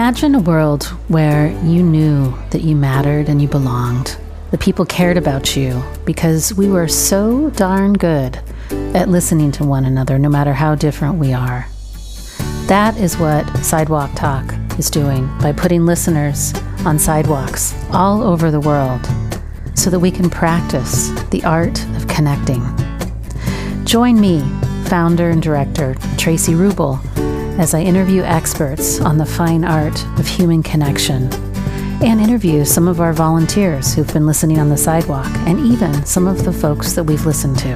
Imagine a world where you knew that you mattered and you belonged. The people cared about you because we were so darn good at listening to one another, no matter how different we are. That is what Sidewalk Talk is doing by putting listeners on sidewalks all over the world so that we can practice the art of connecting. Join me, founder and director Traci as I interview experts on the fine art of human connection and interview some of our volunteers who've been listening on the sidewalk and even some of the folks that we've listened to.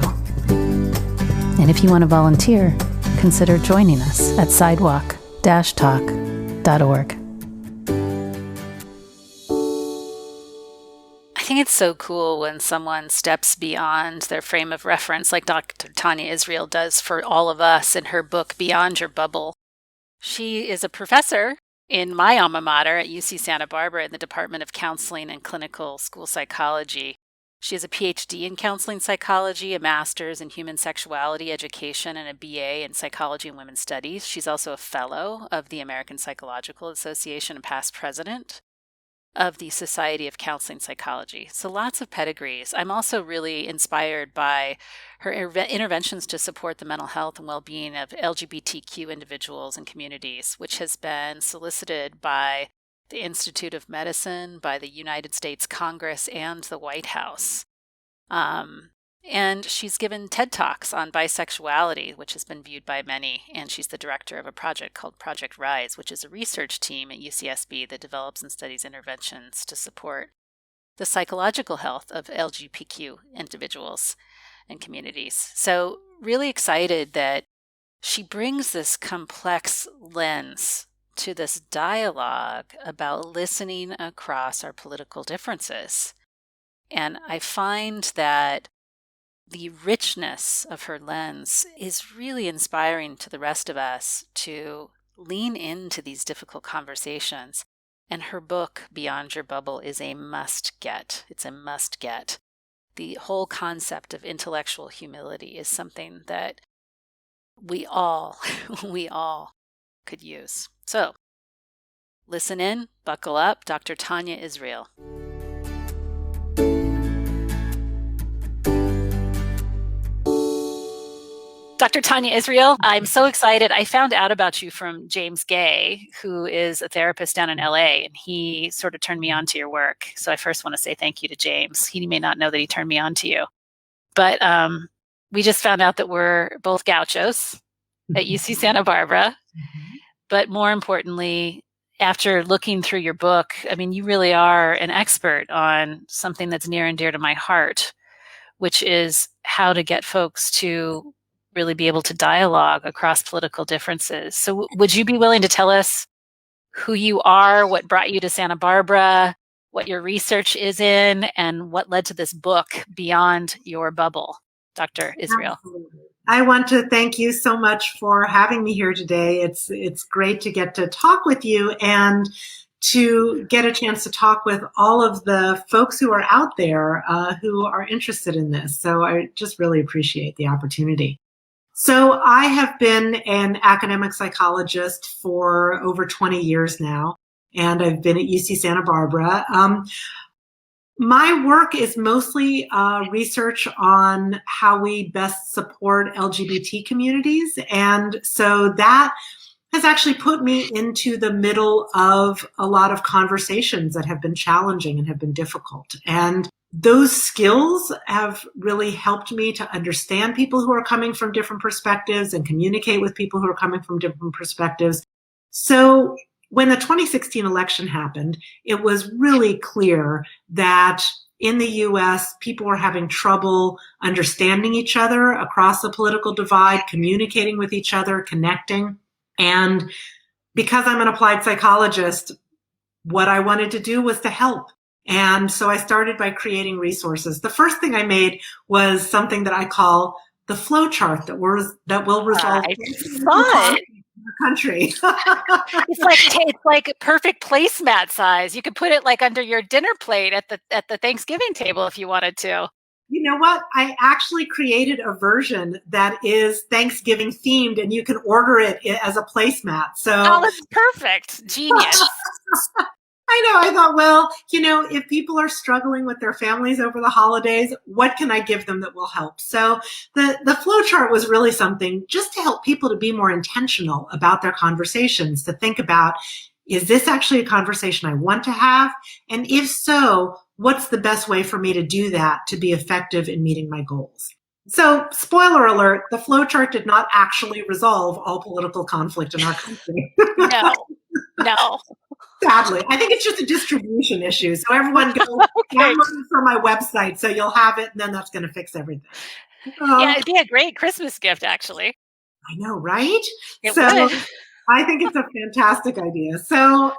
And if you want to volunteer, consider joining us at sidewalk-talk.org. I think it's so cool when someone steps beyond their frame of reference, like Dr. Tania Israel does for all of us in her book, Beyond Your Bubble. She is a professor in my alma mater at UC Santa Barbara in the Department of Counseling and Clinical School Psychology. She has a PhD in counseling psychology, a master's in human sexuality education, and a BA in psychology and women's studies. She's also a fellow of the American Psychological Association and past president of the Society of Counseling Psychology. So lots of pedigrees. I'm also really inspired by her interventions to support the mental health and well-being of LGBTQ individuals and communities, which has been solicited by the Institute of Medicine, by the United States Congress, and the White House. And she's given TED Talks on bisexuality, which has been viewed by many, and she's the director of a project called Project Rise, which is a research team at UCSB that develops and studies interventions to support the psychological health of LGBTQ individuals and communities. So really excited that she brings this complex lens to this dialogue about listening across our political differences. And I find that the richness of her lens is really inspiring to the rest of us to lean into these difficult conversations. And her book, Beyond Your Bubble, is a must-get. It's a must-get. The whole concept of intellectual humility is something that we all could use. So, listen in, buckle up, Dr. Tania Israel. Dr. Tania Israel, I'm so excited. I found out about you from James Gay, who is a therapist down in LA, and he sort of turned me on to your work. So I first want to say thank you to James. He may not know that he turned me on to you. But we just found out that we're both gauchos at UC Santa Barbara. But more importantly, after looking through your book, I mean, you really are an expert on something that's near and dear to my heart, which is how to get folks to really be able to dialogue across political differences. So would you be willing to tell us who you are, what brought you to Santa Barbara, what your research is in, and what led to this book, Beyond Your Bubble, Dr. Israel? Absolutely. I want to thank you so much for having me here today. It's great to get to talk with you and to get a chance to talk with all of the folks who are out there who are interested in this. So I just really appreciate the opportunity. So I have been an academic psychologist for over 20 years now, and I've been at UC Santa Barbara. My work is mostly research on how we best support LGBT communities. And so that has actually put me into the middle of a lot of conversations that have been challenging and have been difficult. And those skills have really helped me to understand people who are coming from different perspectives and communicate with people who are coming from different perspectives. So when the 2016 election happened, it was really clear that in the US, people were having trouble understanding each other across the political divide, communicating with each other, connecting. And because I'm an applied psychologist, what I wanted to do was to help. And so I started by creating resources. The first thing I made was something that I call the flow chart that will resolve the country. It's like perfect placemat size. You could put it like under your dinner plate at the Thanksgiving table if you wanted to. You know what? I actually created a version that is Thanksgiving themed, and you can order it as a placemat. So Oh, that's perfect. Genius. I know. I thought, well, if people are struggling with their families over the holidays, what can I give them that will help? So the flow chart was really something just to help people to be more intentional about their conversations, to think about, is this actually a conversation I want to have? And if so, what's the best way for me to do that to be effective in meeting my goals? So, spoiler alert, the flow chart did not actually resolve all political conflict in our country. No, no. Sadly, I think it's just a distribution issue. So everyone go Okay. download it from my website, so you'll have it, and then that's going to fix everything. Yeah, it'd be a great Christmas gift, actually. I know, right? It So would. I think it's a fantastic idea. So,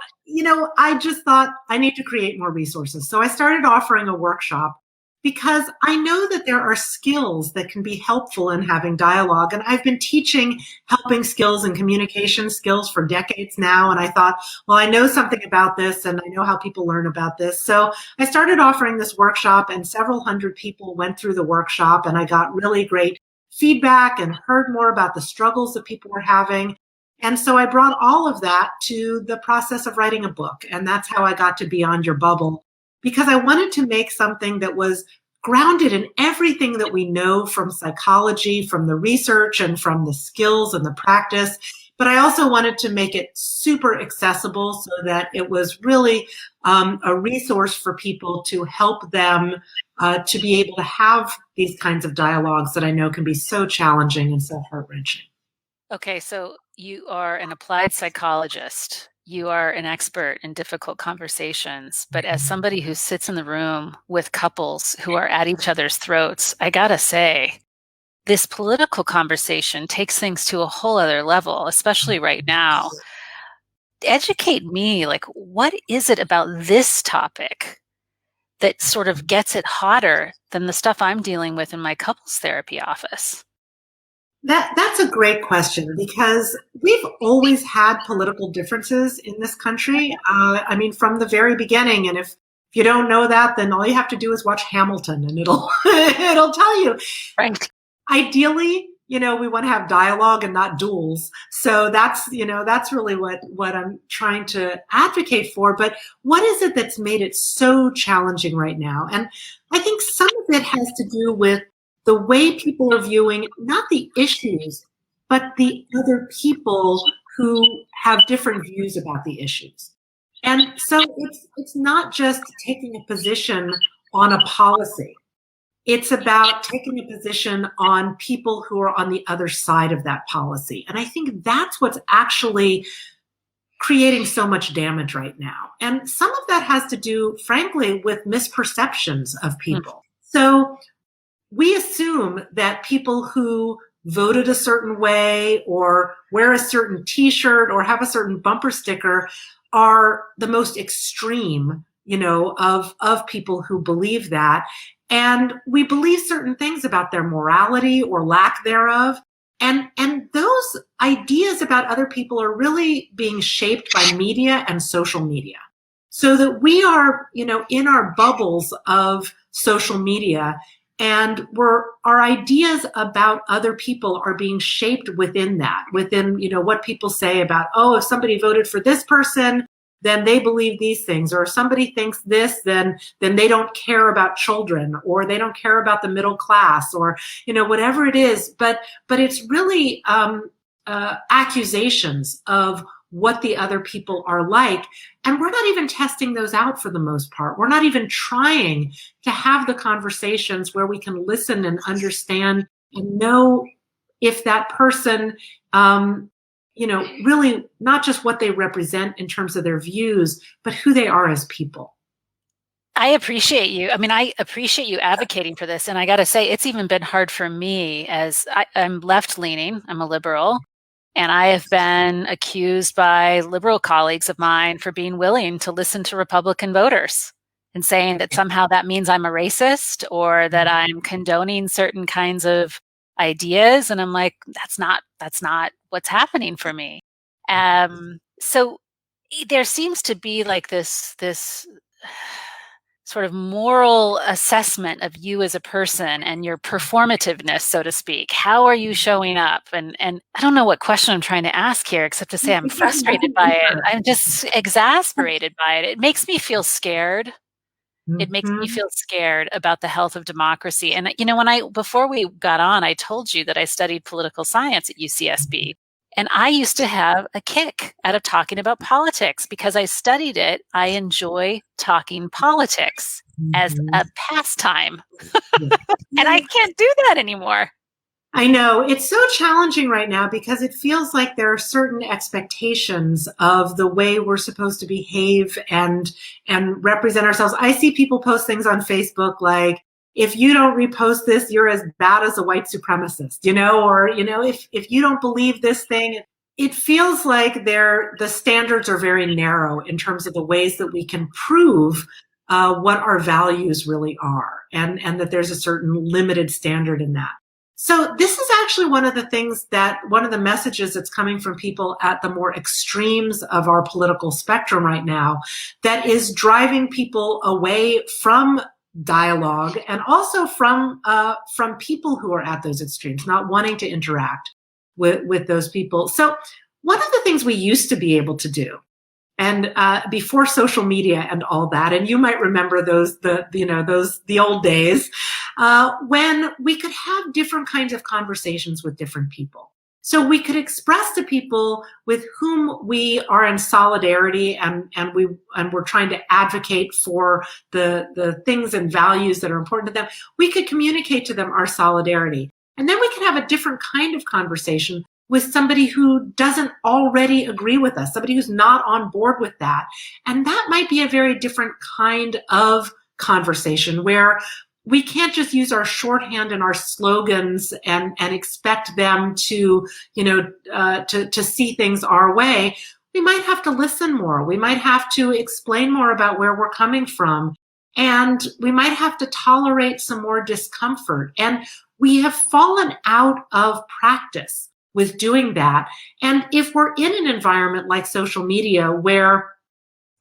I just thought I need to create more resources. So I started offering a workshop because I know that there are skills that can be helpful in having dialogue. And I've been teaching helping skills and communication skills for decades now. And I thought, well, I know something about this and I know how people learn about this. So I started offering this workshop, and several hundred people went through the workshop, and I got really great feedback and heard more about the struggles that people were having. And so I brought all of that to the process of writing a book. And that's how I got to Beyond Your Bubble, because I wanted to make something that was grounded in everything that we know from psychology, from the research, and from the skills and the practice. But I also wanted to make it super accessible so that it was really a resource for people to help them to be able to have these kinds of dialogues that I know can be so challenging and so heart-wrenching. Okay, so you are an applied psychologist. You are an expert in difficult conversations. But as somebody who sits in the room with couples who are at each other's throats, I gotta say, this political conversation takes things to a whole other level, especially right now. Educate me, like, what is it about this topic that sort of gets it hotter than the stuff I'm dealing with in my couples therapy office? That's a great question, because we've always had political differences in this country. I mean, from the very beginning. And if you don't know that, then all you have to do is watch Hamilton, and it'll it'll tell you. Right. Ideally, we want to have dialogue and not duels. So that's really what I'm trying to advocate for. But what is it that's made it so challenging right now? And I think some of it has to do with the way people are viewing not the issues, but the other people who have different views about the issues. And so it's not just taking a position on a policy. It's about taking a position on people who are on the other side of that policy. And I think that's what's actually creating so much damage right now. And some of that has to do, frankly, with misperceptions of people. So we assume that people who voted a certain way or wear a certain t-shirt or have a certain bumper sticker are the most extreme, of people who believe that. And we believe certain things about their morality or lack thereof. And those ideas about other people are really being shaped by media and social media. So that we are, in our bubbles of social media, and our ideas about other people are being shaped within that, within, what people say about, oh, if somebody voted for this person, then they believe these things. Or if somebody thinks this, then they don't care about children, or they don't care about the middle class, or, whatever it is. But it's really accusations of what the other people are like. And we're not even testing those out for the most part. We're not even trying to have the conversations where we can listen and understand and know if that person, really not just what they represent in terms of their views, but who they are as people. I appreciate you. I mean, I appreciate you advocating for this. And I got to say, it's even been hard for me, as I'm left leaning, I'm a liberal. And I have been accused by liberal colleagues of mine for being willing to listen to Republican voters and saying that somehow that means I'm a racist or that I'm condoning certain kinds of ideas. And I'm like, that's not what's happening for me. So there seems to be like this sort of moral assessment of you as a person and your performativeness, so to speak. How are you showing up? And I don't know what question I'm trying to ask here, except to say I'm frustrated by it. I'm just exasperated by it. It makes me feel scared. It makes me feel scared about the health of democracy. And, before we got on, I told you that I studied political science at UCSB. And I used to have a kick out of talking about politics because I studied it. I enjoy talking politics as a pastime. And I can't do that anymore. I know it's so challenging right now because it feels like there are certain expectations of the way we're supposed to behave and represent ourselves. I see people post things on Facebook like, if you don't repost this, you're as bad as a white supremacist, or, if you don't believe this thing, it feels like the standards are very narrow in terms of the ways that we can prove what our values really are, and that there's a certain limited standard in that. So this is actually one of the messages that's coming from people at the more extremes of our political spectrum right now that is driving people away from dialogue and also from people who are at those extremes, not wanting to interact with those people. So one of the things we used to be able to do, and before social media and all that, and you might remember the old days when we could have different kinds of conversations with different people. So we could express to people with whom we are in solidarity and we're trying to advocate for the things and values that are important to them. We could communicate to them our solidarity. And then we could have a different kind of conversation with somebody who doesn't already agree with us, somebody who's not on board with that. And that might be a very different kind of conversation where we can't just use our shorthand and our slogans and expect them to see things our way. We might have to listen more. We might have to explain more about where we're coming from. And we might have to tolerate some more discomfort. And we have fallen out of practice with doing that. And if we're in an environment like social media where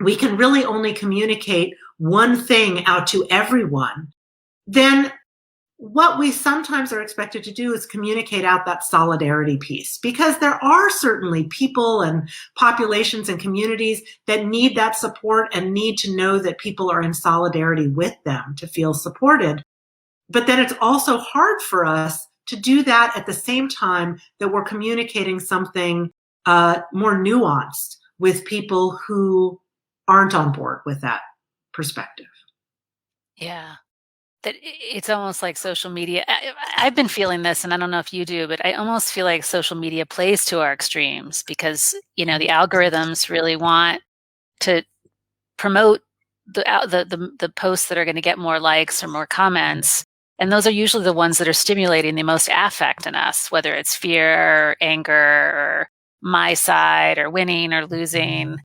we can really only communicate one thing out to everyone, then what we sometimes are expected to do is communicate out that solidarity piece, because there are certainly people and populations and communities that need that support and need to know that people are in solidarity with them to feel supported. But then it's also hard for us to do that at the same time that we're communicating something more nuanced with people who aren't on board with that perspective. Yeah. That it's almost like social media. I've been feeling this, and I don't know if you do, but I almost feel like social media plays to our extremes because, the algorithms really want to promote the posts that are going to get more likes or more comments. And those are usually the ones that are stimulating the most affect in us, whether it's fear or anger or my side or winning or losing.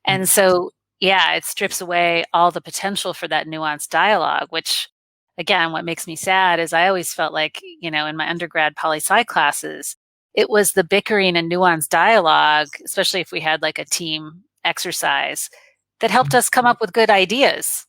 And so, yeah, it strips away all the potential for that nuanced dialogue, which, again, what makes me sad is I always felt like, in my undergrad poli-sci classes, it was the bickering and nuanced dialogue, especially if we had like a team exercise, that helped us come up with good ideas.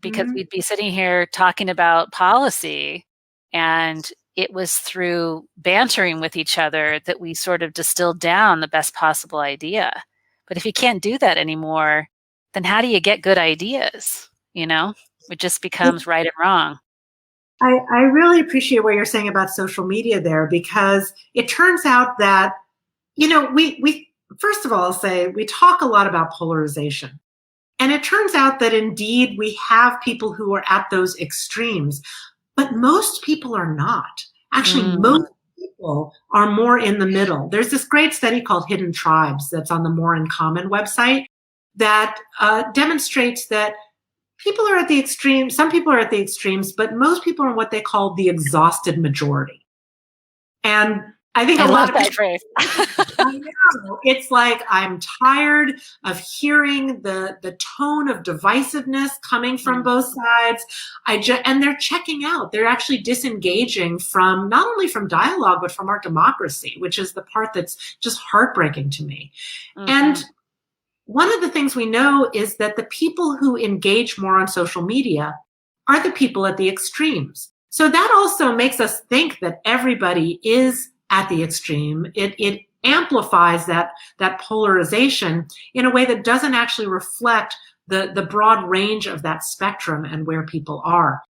Because we'd be sitting here talking about policy, and it was through bantering with each other that we sort of distilled down the best possible idea. But if you can't do that anymore, then how do you get good ideas? It just becomes right and wrong. I really appreciate what you're saying about social media there, because it turns out that, we first of all, I'll say we talk a lot about polarization. And it turns out that indeed we have people who are at those extremes, but most people are not. Actually, most people are more in the middle. There's this great study called Hidden Tribes that's on the More in Common website that demonstrates that people are at the extreme. Some people are at the extremes, but most people are what they call the exhausted majority. And I think I a lot love of that phrase. I know. It's like I'm tired of hearing the tone of divisiveness coming from both sides. And they're checking out. They're actually disengaging from not only from dialogue, but from our democracy, which is the part that's just heartbreaking to me. And one of the things we know is that the people who engage more on social media are the people at the extremes. So that also makes us think that everybody is at the extreme. It amplifies that polarization in a way that doesn't actually reflect the broad range of that spectrum and where people are.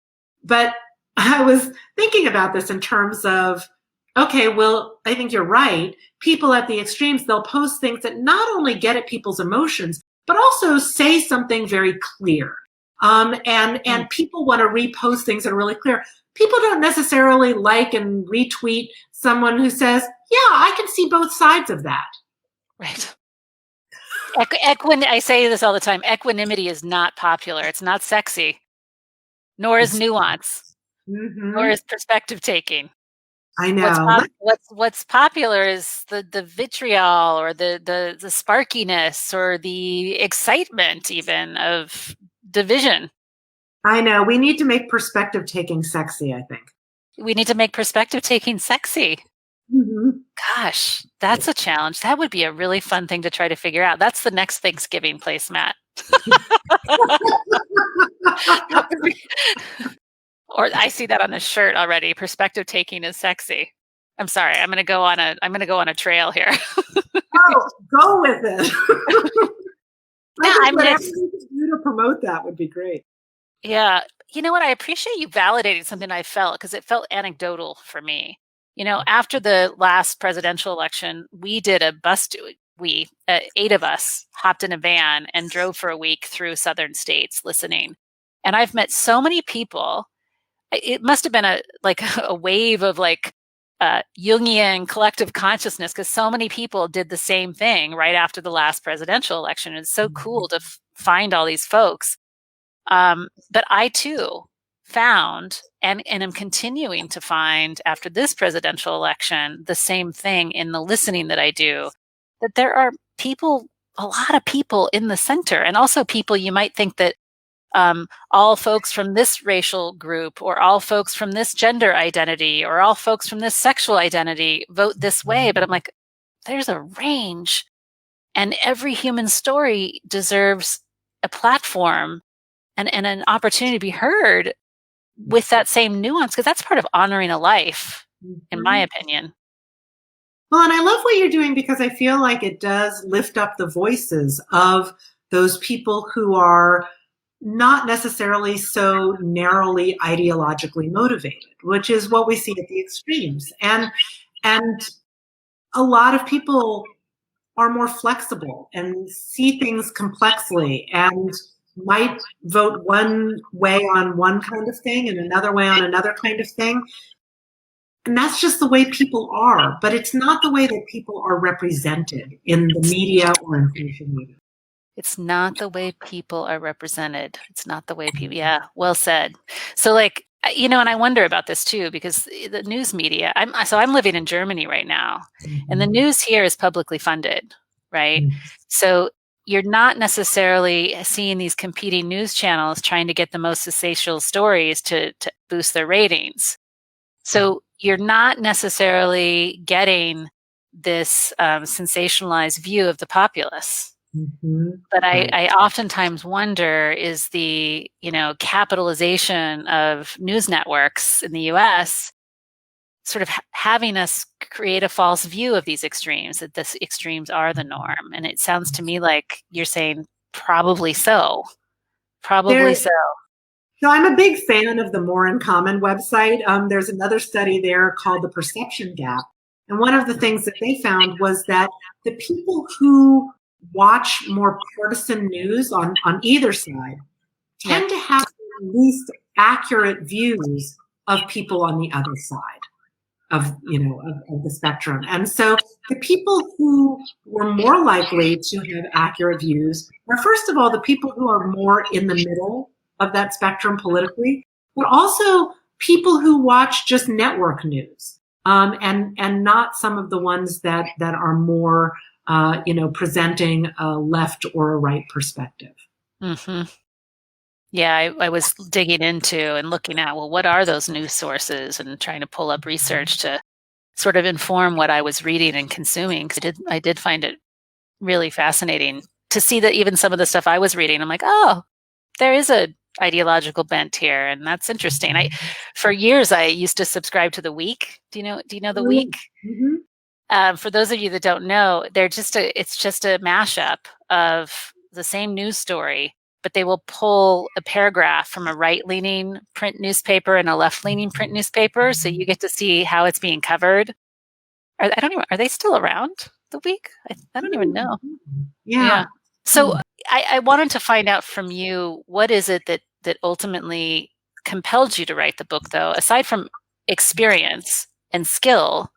But I was thinking about this in terms of, okay, well, I think you're right. People at the extremes, they'll post things that not only get at people's emotions, but also say something very clear. And people want to repost things that are really clear. People don't necessarily like and retweet someone who says, yeah, I can see both sides of that. Right. I say this all the time. Equanimity is not popular. It's not sexy, nor is nuance, nor is perspective taking. I know. What's popular is the vitriol or the sparkiness or the excitement even of division. I know. We need to make perspective taking sexy, I think. We need to make perspective taking sexy. Mm-hmm. Gosh, that's a challenge. That would be a really fun thing to try to figure out. That's the next Thanksgiving placemat. Or I see that on the shirt already. Perspective taking is sexy. I'm sorry. I'm going to go on a trail here. Oh, go with it. Whatever you can do to promote that would be great. Yeah. You know what? I appreciate you validating something I felt, because it felt anecdotal for me. You know, after the last presidential election, we did a bus tour. 8 of us hopped in a van and drove for a week through southern states listening. And I've met so many people. It must have been a wave of Jungian collective consciousness, because so many people did the same thing right after the last presidential election. It's so cool to find all these folks. But I too found and am continuing to find after this presidential election the same thing in the listening that I do, that there are people, a lot of people in the center, and also people you might think that all folks from this racial group or all folks from this gender identity or all folks from this sexual identity vote this way. But I'm like, there's a range, and every human story deserves a platform and an opportunity to be heard with that same nuance, because that's part of honoring a life, in my opinion. Well, and I love what you're doing, because I feel like it does lift up the voices of those people who are not necessarily so narrowly ideologically motivated, which is what we see at the extremes. And a lot of people are more flexible and see things complexly and might vote one way on one kind of thing and another way on another kind of thing. And that's just the way people are, but it's not the way that people are represented in the media or in social media. It's not the way people are represented. It's not the way people, yeah, well said. So and I wonder about this too, because the news media, I'm living in Germany right now, and the news here is publicly funded, right? So you're not necessarily seeing these competing news channels trying to get the most sensational stories to boost their ratings. So you're not necessarily getting this sensationalized view of the populace. But I oftentimes wonder, is the capitalization of news networks in the U.S. sort of having us create a false view of these extremes, that the extremes are the norm? And it sounds to me like you're saying probably so. Probably so. So I'm a big fan of the More in Common website. There's another study there called the Perception Gap. And one of the things that they found was that the people who watch more partisan news on either side tend to have the least accurate views of people on the other side of the spectrum. And so the people who were more likely to have accurate views were, first of all, the people who are more in the middle of that spectrum politically, but also people who watch just network news, and not some of the ones that are more presenting a left or a right perspective. Mm-hmm. Yeah, I was digging into and looking at, well, what are those news sources, and trying to pull up research to sort of inform what I was reading and consuming, because I did find it really fascinating to see that even some of the stuff I was reading, I'm like, oh, there is a ideological bent here, and that's interesting. For years, I used to subscribe to The Week. Do you know The Week? Mm-hmm. For those of you that don't know, it's just a mashup of the same news story, but they will pull a paragraph from a right-leaning print newspaper and a left-leaning print newspaper, so you get to see how it's being covered. Are they still around, The Week? I don't even know. Yeah. So I wanted to find out from you, what is it that ultimately compelled you to write the book, though? Aside from experience and skill,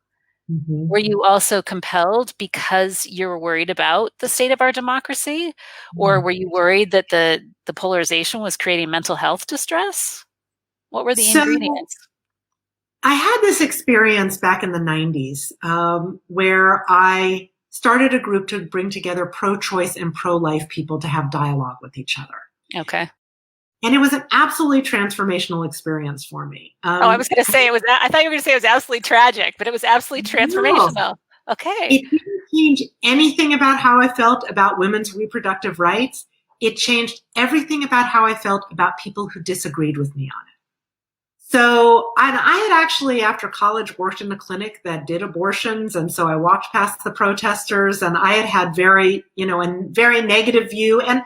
Mm-hmm. were you also compelled because you were worried about the state of our democracy? Or were you worried that the polarization was creating mental health distress? What were the ingredients? I had this experience back in the 90s where I started a group to bring together pro-choice and pro-life people to have dialogue with each other. Okay. And it was an absolutely transformational experience for me. I was going to say I thought you were going to say it was absolutely tragic, but it was absolutely transformational. No, Okay. it didn't change anything about how I felt about women's reproductive rights. It changed everything about how I felt about people who disagreed with me on it. So I had actually, after college, worked in a clinic that did abortions. And so I walked past the protesters, and I had very negative view and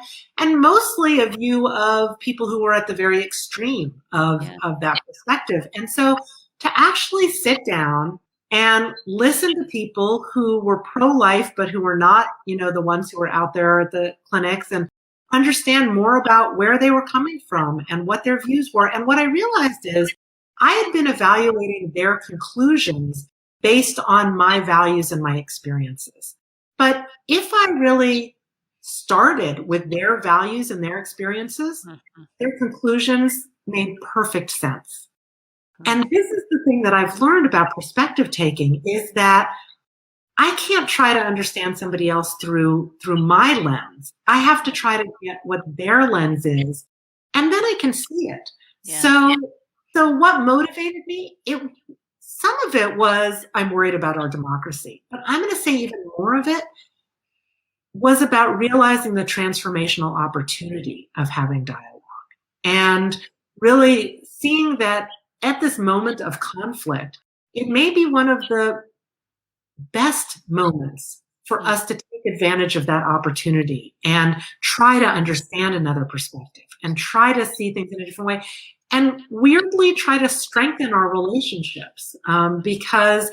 mostly a view of people who were at the very extreme of that perspective. And so to actually sit down and listen to people who were pro-life, but who were not, the ones who were out there at the clinics, and understand more about where they were coming from and what their views were. And what I realized is I had been evaluating their conclusions based on my values and my experiences. But if I really started with their values and their experiences, their conclusions made perfect sense. And this is the thing that I've learned about perspective taking, is that I can't try to understand somebody else through my lens. I have to try to get what their lens is, and then I can see it. Yeah. So what motivated me? Some of it was, I'm worried about our democracy, but I'm going to say even more of it was about realizing the transformational opportunity of having dialogue, and really seeing that at this moment of conflict, it may be one of the best moments for us to take advantage of that opportunity and try to understand another perspective and try to see things in a different way, and weirdly try to strengthen our relationships, because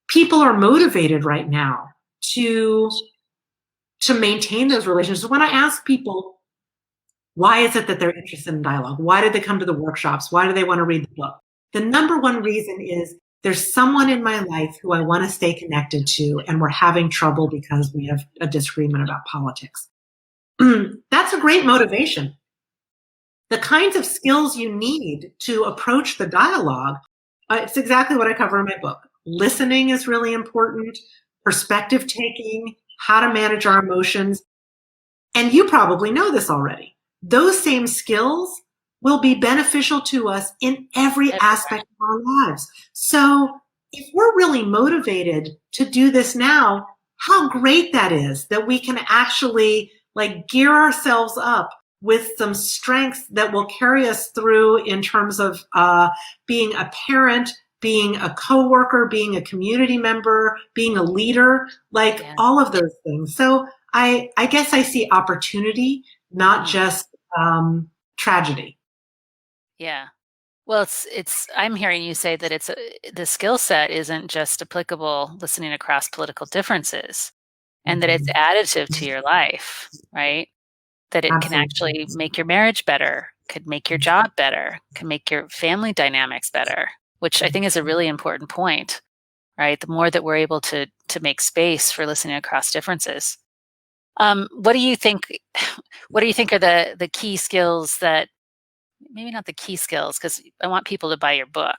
people are motivated right now to maintain those relationships. When I ask people, why is it that they're interested in dialogue? Why did they come to the workshops? Why do they want to read the book? The number one reason is, there's someone in my life who I want to stay connected to, and we're having trouble because we have a disagreement about politics. That's a great motivation. The kinds of skills you need to approach the dialogue, it's exactly what I cover in my book. Listening is really important, perspective taking, how to manage our emotions. And you probably know this already. Those same skills will be beneficial to us in every aspect of our lives. So if we're really motivated to do this now, how great that is that we can actually gear ourselves up with some strengths that will carry us through in terms of being a parent, being a coworker, being a community member, being a leader, all of those things. So I guess I see opportunity, not just tragedy. Yeah. Well, I'm hearing you say that the skill set isn't just applicable listening across political differences, and that it's additive to your life, right? That it can actually make your marriage better, could make your job better, can make your family dynamics better, which I think is a really important point, right? The more that we're able to make space for listening across differences. What do you think are the key skills that, maybe not the key skills, because I want people to buy your book,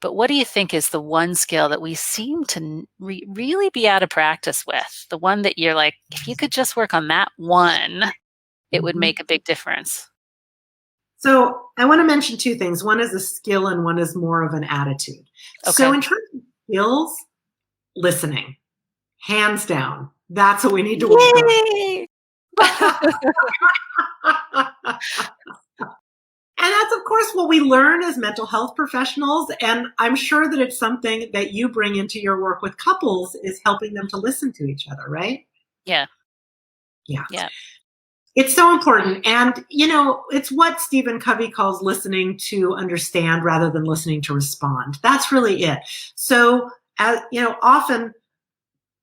but what do you think is the one skill that we seem to really be out of practice with? The one that you're like, if you could just work on that one, it would make a big difference. So I want to mention two things. One is a skill and one is more of an attitude. Okay. So in terms of skills, listening, hands down, that's what we need to work on. And that's, of course, what we learn as mental health professionals. And I'm sure that it's something that you bring into your work with couples is helping them to listen to each other, right? Yeah. Yeah. Yeah. It's so important. And, it's what Stephen Covey calls listening to understand rather than listening to respond. That's really it. So, often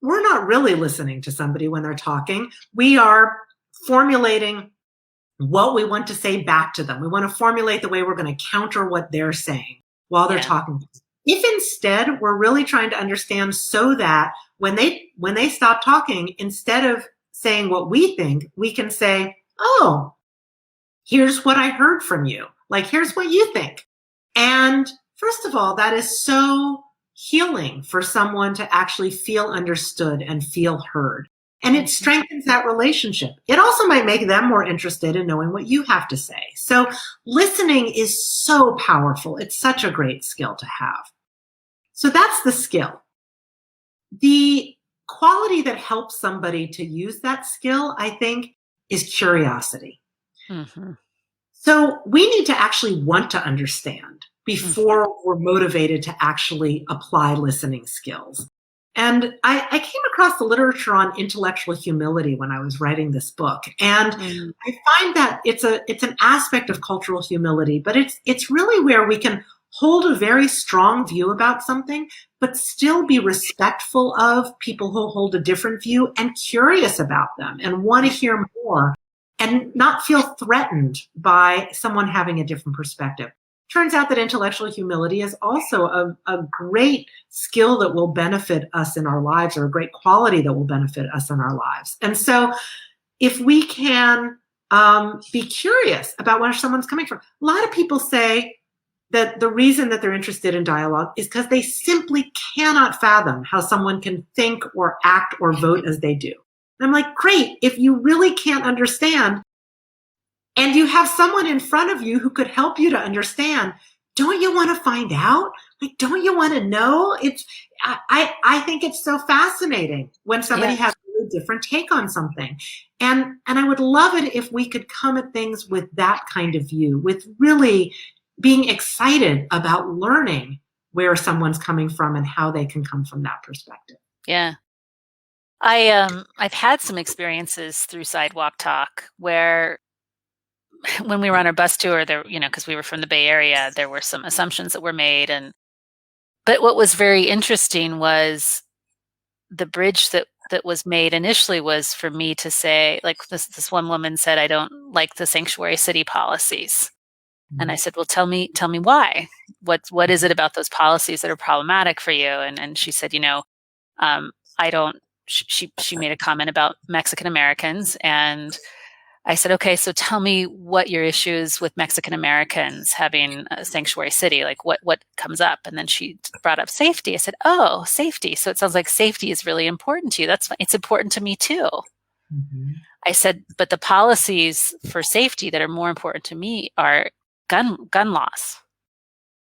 we're not really listening to somebody when they're talking. We are formulating what we want to say back to them. We want to formulate the way we're going to counter what they're saying while they're talking. If instead we're really trying to understand so that when they stop talking, instead of saying what we think, we can say, oh, here's what I heard from you. Like, here's what you think. And first of all, that is so healing for someone to actually feel understood and feel heard. And it strengthens that relationship. It also might make them more interested in knowing what you have to say. So listening is so powerful. It's such a great skill to have. So that's the skill. The quality that helps somebody to use that skill, I think, is curiosity. Mm-hmm. So we need to actually want to understand before we're motivated to actually apply listening skills. And I came across the literature on intellectual humility when I was writing this book. And I find that it's an aspect of cultural humility, but it's really where we can hold a very strong view about something, but still be respectful of people who hold a different view and curious about them and want to hear more and not feel threatened by someone having a different perspective. Turns out that intellectual humility is also a great skill that will benefit us in our lives, or a great quality that will benefit us in our lives. And so if we can be curious about where someone's coming from, a lot of people say that the reason that they're interested in dialogue is because they simply cannot fathom how someone can think or act or vote as they do. And I'm like, great, if you really can't understand, and you have someone in front of you who could help you to understand, don't you want to find out? Like, don't you want to know? I think it's so fascinating when somebody has a really different take on something. And I would love it if we could come at things with that kind of view, with really being excited about learning where someone's coming from and how they can come from that perspective. Yeah. I've had some experiences through Sidewalk Talk where when we were on our bus tour there, because we were from the Bay Area, there were some assumptions that were made. But what was very interesting was the bridge that was made initially was for me to say, like this one woman said, I don't like the sanctuary city policies. And I said, well, tell me why. What is it about those policies that are problematic for you? And she said, I don't. She made a comment about Mexican Americans, and I said, okay, so tell me what your issues with Mexican Americans having a sanctuary city, like what comes up? And then she brought up safety. I said, oh, safety. So it sounds like safety is really important to you. That's fine. It's important to me too. Mm-hmm. I said, but the policies for safety that are more important to me are gun laws.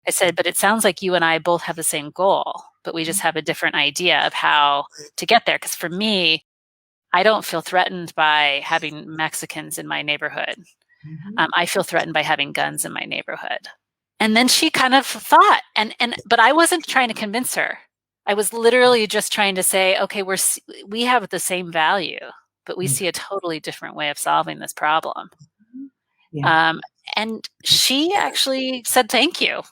I said, but it sounds like you and I both have the same goal, but we just have a different idea of how to get there. Because for me, I don't feel threatened by having Mexicans in my neighborhood. Mm-hmm. I feel threatened by having guns in my neighborhood. And then she kind of thought, but I wasn't trying to convince her. I was literally just trying to say, okay, we have the same value, but we see a totally different way of solving this problem. Yeah. And she actually said thank you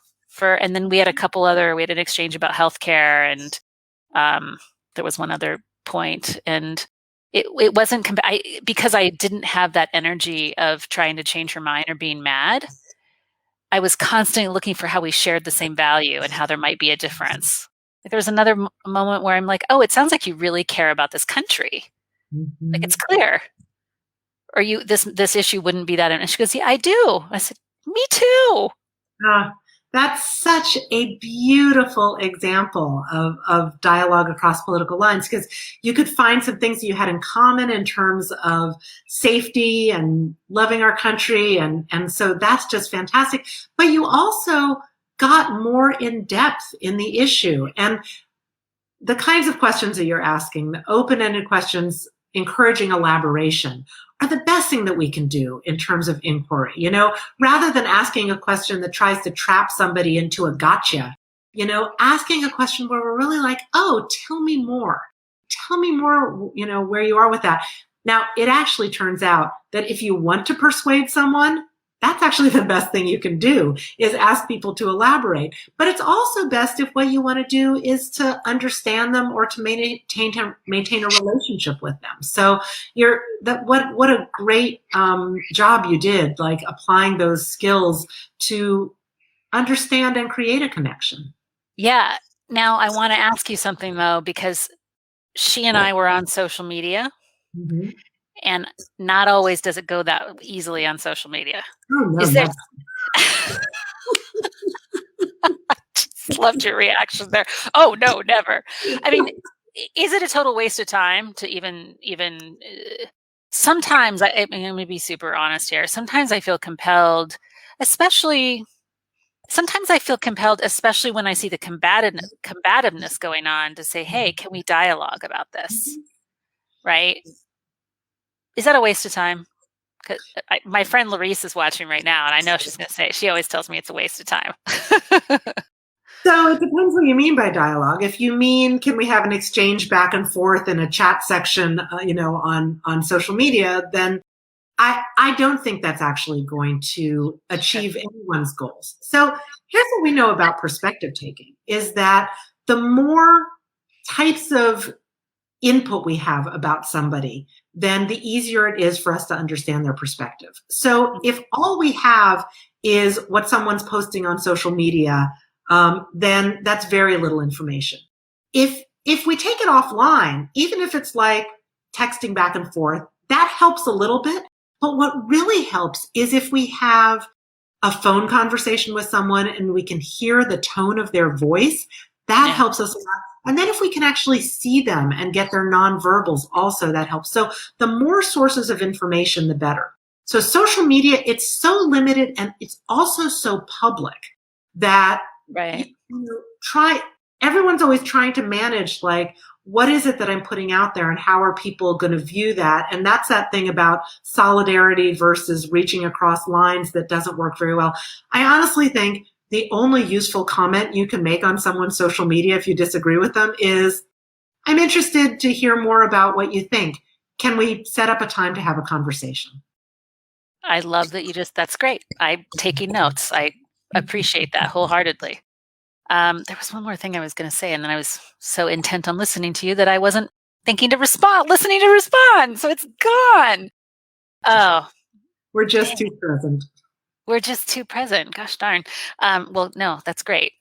and then we had an exchange about healthcare, and there was one other point, and it wasn't because I didn't have that energy of trying to change her mind or being mad. I was constantly looking for how we shared the same value and how there might be a difference. Like, there was another moment where I'm like, oh, it sounds like you really care about this country. Mm-hmm. Like, it's clear. Or this issue wouldn't be that. And she goes, yeah, I do. I said, me too. That's such a beautiful example of dialogue across political lines, because you could find some things that you had in common in terms of safety and loving our country. And so that's just fantastic. But you also got more in depth in the issue. And the kinds of questions that you're asking, the open-ended questions encouraging elaboration, are the best thing that we can do in terms of inquiry. Rather than asking a question that tries to trap somebody into a gotcha, asking a question where we're really like, oh, tell me more. Tell me more, where you are with that. Now, it actually turns out that if you want to persuade someone, that's actually the best thing you can do, is ask people to elaborate. But it's also best if what you want to do is to understand them or to maintain a relationship with them. So what a great job you did, like applying those skills to understand and create a connection. Yeah. Now I want to ask you something though, because she and I were on social media. Mm-hmm. And not always does it go that easily on social media. Oh, no, Is there? Just loved your reaction there. Oh no, never. I mean, is it a total waste of time to even? Sometimes I'm going to be super honest here. Sometimes I feel compelled, especially. Sometimes I feel compelled, especially when I see the combativeness going on, to say, "Hey, can we dialogue about this?" Right? Is that a waste of time? Because my friend Larice is watching right now, and I know she's going to say, she always tells me it's a waste of time. So it depends what you mean by dialogue. If you mean, can we have an exchange back and forth in a chat section, on social media, then I don't think that's actually going to achieve anyone's goals. So here's what we know about perspective taking, is that the more types of input we have about somebody, then the easier it is for us to understand their perspective. So if all we have is what someone's posting on social media, then that's very little information. If we take it offline, even if it's like texting back and forth, that helps a little bit. But what really helps is if we have a phone conversation with someone and we can hear the tone of their voice, that helps us a lot. And then if we can actually see them and get their nonverbals also, that helps. So the more sources of information, the better. So social media, it's so limited and it's also so public that everyone's always trying to manage, like, what is it that I'm putting out there and how are people going to view that? And that's that thing about solidarity versus reaching across lines that doesn't work very well. I honestly think the only useful comment you can make on someone's social media if you disagree with them is, I'm interested to hear more about what you think. Can we set up a time to have a conversation? I love that that's great. I'm taking notes. I appreciate that wholeheartedly. There was one more thing I was going to say, and then I was so intent on listening to you that I wasn't listening to respond. So it's gone. Oh, we're just too present. We're just too present. Gosh darn. Well, no, that's great.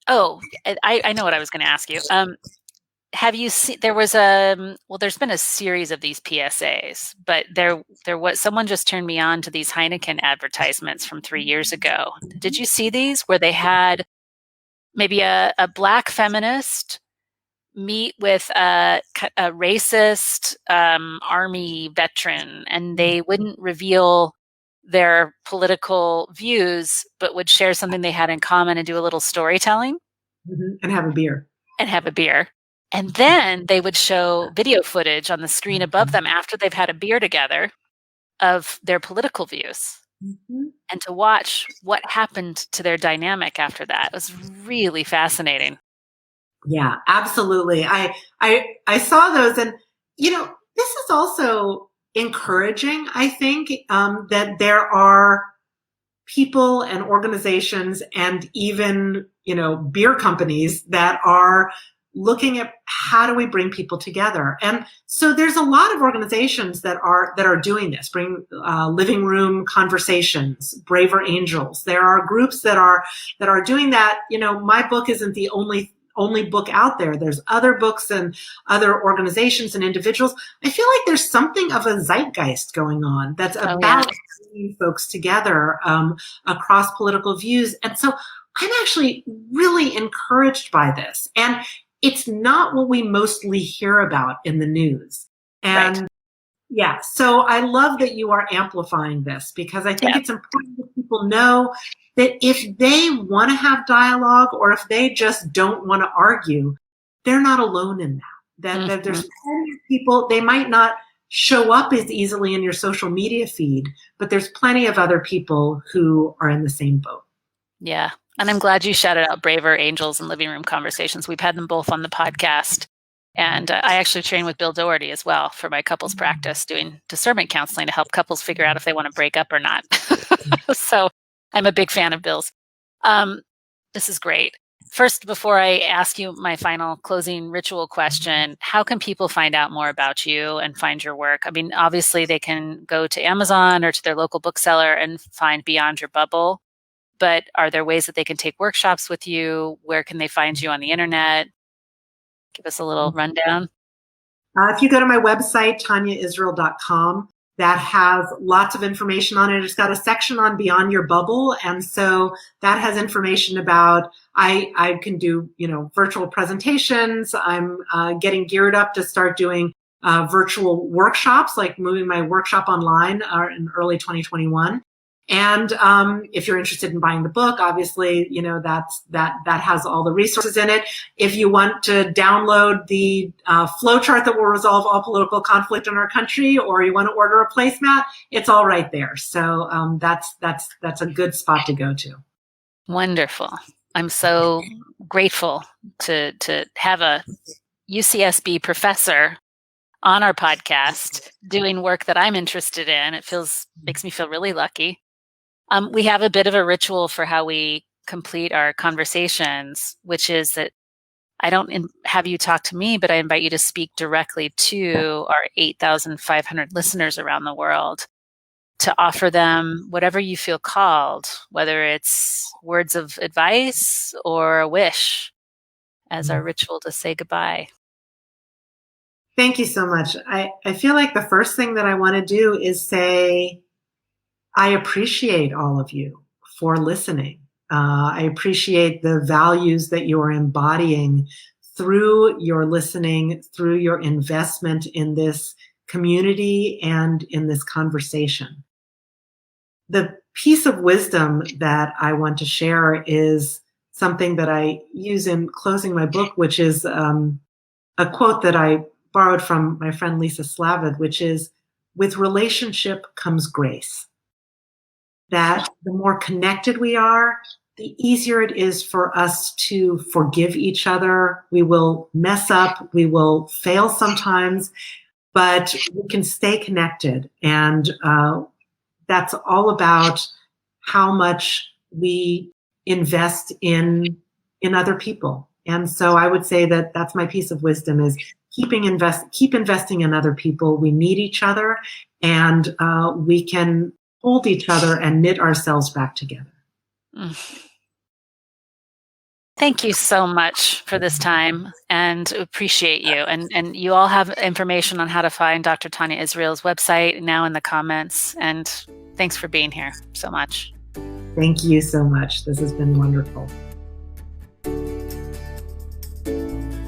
Oh, I know what I was going to ask you. Have you seen, there's been a series of these PSAs, but there was, someone just turned me on to these Heineken advertisements from 3 years ago. Did you see these where they had maybe a Black feminist meet with a racist army veteran, and they wouldn't reveal their political views, but would share something they had in common and do a little storytelling? And have a beer. And then they would show video footage on the screen above them after they've had a beer together of their political views, and to watch what happened to their dynamic after that. It was really fascinating. Yeah, absolutely. I saw those, and this is also encouraging, I think, that there are people and organizations and even, beer companies that are looking at how do we bring people together. And so there's a lot of organizations that are doing this, bring living room conversations, Braver Angels. There are groups that are doing that. My book isn't the only book out there. There's other books and other organizations and individuals. I feel like there's something of a zeitgeist going on that's about bringing folks together across political views. And so I'm actually really encouraged by this. And it's not what we mostly hear about in the news. And so I love that you are amplifying this, because I think it's important that people know that if they want to have dialogue or if they just don't want to argue, they're not alone in that. That there's plenty of people, they might not show up as easily in your social media feed, but there's plenty of other people who are in the same boat. Yeah. And I'm glad you shouted out Braver Angels and Living Room Conversations. We've had them both on the podcast. And I actually train with Bill Doherty as well for my couples practice, doing discernment counseling to help couples figure out if they want to break up or not. So I'm a big fan of Bill's. This is great. First, before I ask you my final closing ritual question, how can people find out more about you and find your work? I mean, obviously they can go to Amazon or to their local bookseller and find Beyond Your Bubble, but are there ways that they can take workshops with you? Where can they find you on the internet? Give us a little rundown. If you go to my website, taniaisrael.com, that has lots of information on it. It's got a section on Beyond Your Bubble. And so that has information about, I can do, virtual presentations. I'm getting geared up to start doing virtual workshops, like moving my workshop online in early 2021. And if you're interested in buying the book, obviously, that has all the resources in it. If you want to download the flowchart that will resolve all political conflict in our country, or you want to order a placemat, it's all right there. So that's a good spot to go to. Wonderful. I'm so grateful to have a UCSB professor on our podcast doing work that I'm interested in. It makes me feel really lucky. We have a bit of a ritual for how we complete our conversations, which is that I don't have you talk to me, but I invite you to speak directly to our 8,500 listeners around the world, to offer them whatever you feel called, whether it's words of advice or a wish as our ritual to say goodbye. Thank you so much. I feel like the first thing that I want to do is say, I appreciate all of you for listening. I appreciate the values that you are embodying through your listening, through your investment in this community and in this conversation. The piece of wisdom that I want to share is something that I use in closing my book, which is a quote that I borrowed from my friend Lisa Slavid, which is, with relationship comes grace. That the more connected we are, the easier it is for us to forgive each other. We will mess up, we will fail sometimes, but we can stay connected. And that's all about how much we invest in other people. And so I would say that that's my piece of wisdom, is keep investing in other people. We need each other, and we can hold each other and knit ourselves back together. Thank you so much for this time, and appreciate you. And you all have information on how to find Dr. Tania Israel's website now in the comments. And thanks for being here so much. Thank you so much. This has been wonderful.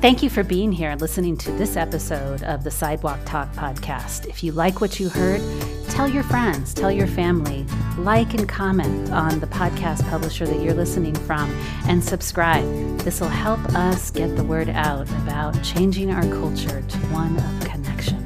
Thank you for being here, listening to this episode of the Sidewalk Talk podcast. If you like what you heard, tell your friends, tell your family, like and comment on the podcast publisher that you're listening from, and subscribe. This will help us get the word out about changing our culture to one of connection.